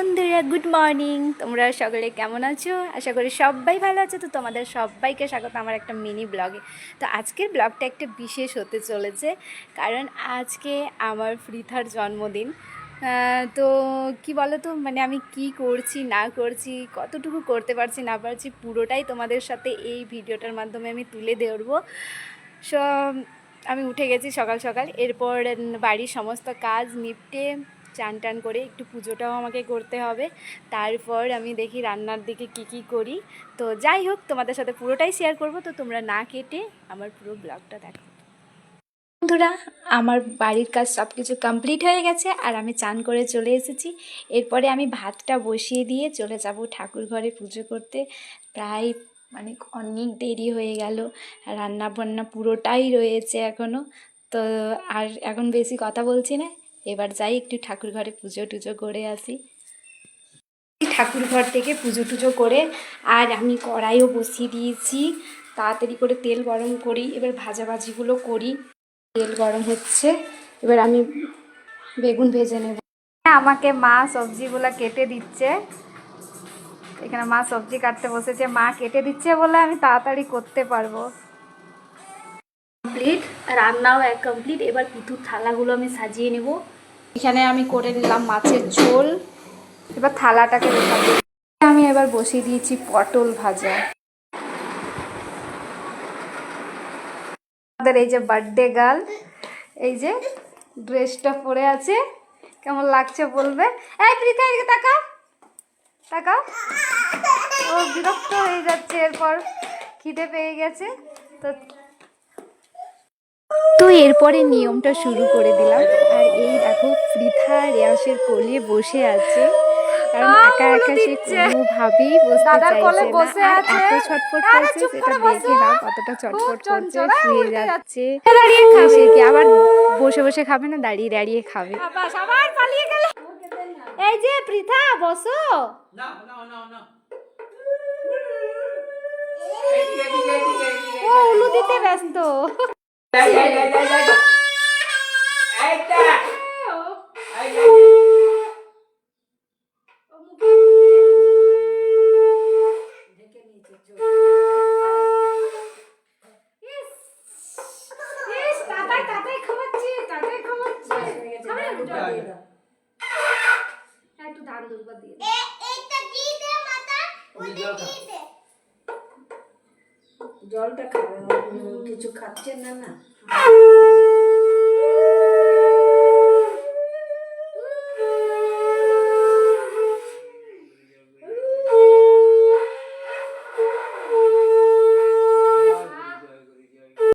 বন্ধুরা, good morning. তোমরা সকলে কেমন আছো? আশা করি সবাই ভালো আছো। তো তোমাদের সবাইকে স্বাগত আমার একটা মিনি ব্লগে। তো আজকের ব্লগটা একটা বিশেষ হতে চলেছে, কারণ আজকে আমার পৃথার জন্মদিন। তো কি বলো তো, মানে আমি কি করছি না করছি, কতটুকু করতে পারছি না পারছি, পুরোটাই তোমাদের সাথে এই ভিডিওটার মাধ্যমে আমি তুলে ধরবো। সো আমি উঠে গেছি সকাল সকাল, এরপর বাড়ির সমস্ত কাজ নিপটে চান টান করে একটু পুজোটাও আমাকে করতে হবে। তারপর আমি দেখি রান্নার দিকে কি করি। তো যাই হোক, তোমাদের সাথে পুরোটাই শেয়ার করব। তো তোমরা না কেটে আমার পুরো ব্লগটা দেখো। বন্ধুরা, আমার বাড়ির কাজ সব কিছু কমপ্লিট হয়ে গেছে আর আমি চান করে চলে এসেছি। এরপরে আমি ভাতটা বসিয়ে দিয়ে চলে যাব ঠাকুর ঘরে পুজো করতে। প্রায় মানে অনেক দেরি হয়ে গেল, রান্না বান্না পুরোটাই রয়েছে এখনও। তো আর এখন বেশি কথা বলছি না, এবার যাই একটু ঠাকুর ঘরে পুজো টুজো করে আসি। ঠাকুর ঘর থেকে পুজো টুজো করে আর আমি কড়াইও বসিয়ে দিয়েছি। তাড়াতাড়ি করে তেল গরম করি, এবার ভাজাভাজিগুলো করি। তেল গরম হচ্ছে, এবার আমি বেগুন ভেজে নেব। আমাকে মা সবজিগুলো কেটে দিচ্ছে। এখানে মা সবজি কাটতে বসেছে, মা কেটে দিচ্ছে বলে আমি তাড়াতাড়ি করতে পারবো। কমপ্লিট, রান্নাও এক কমপ্লিট। এবার পিঠুর থালাগুলো আমি সাজিয়ে নেব। এখানে আমি করে নিলাম মাছের ঝোল, এবার থালাটাকে বসাবো। আমি এবার বসিয়ে দিয়েছি পটল ভাজা। আমাদের এই যে বার্থডে গার্ল, এই যে ড্রেসটা পরে আছে, কেমন লাগছে বলবে। এই পৃথা, এদিকে তাকাও তাকাও। ও বিরক্ত হয়ে যাচ্ছে, এরপর খিদে পেয়ে গেছে। তো এরপরে নিয়মটা শুরু করে দিলাম। আর এই দেখো, পৃথা রেয়াসের কোলে বসে আছে, কারণ একা একা সে কোনোভাবেই বসতে চাইছে না। আর এত ছটফট করছে, সেটা দেখে নাও কতটা ছটফট করছে। শুয়ে যাচ্ছে, সে কি আবার বসে বসে খাবে না, দাঁড়িয়ে দাঁড়িয়ে খাবে। এই যে পৃথা, বসো। ও উলু দিতে ব্যস্ত। জলটা খাবে, কিছু খাচ্ছে না।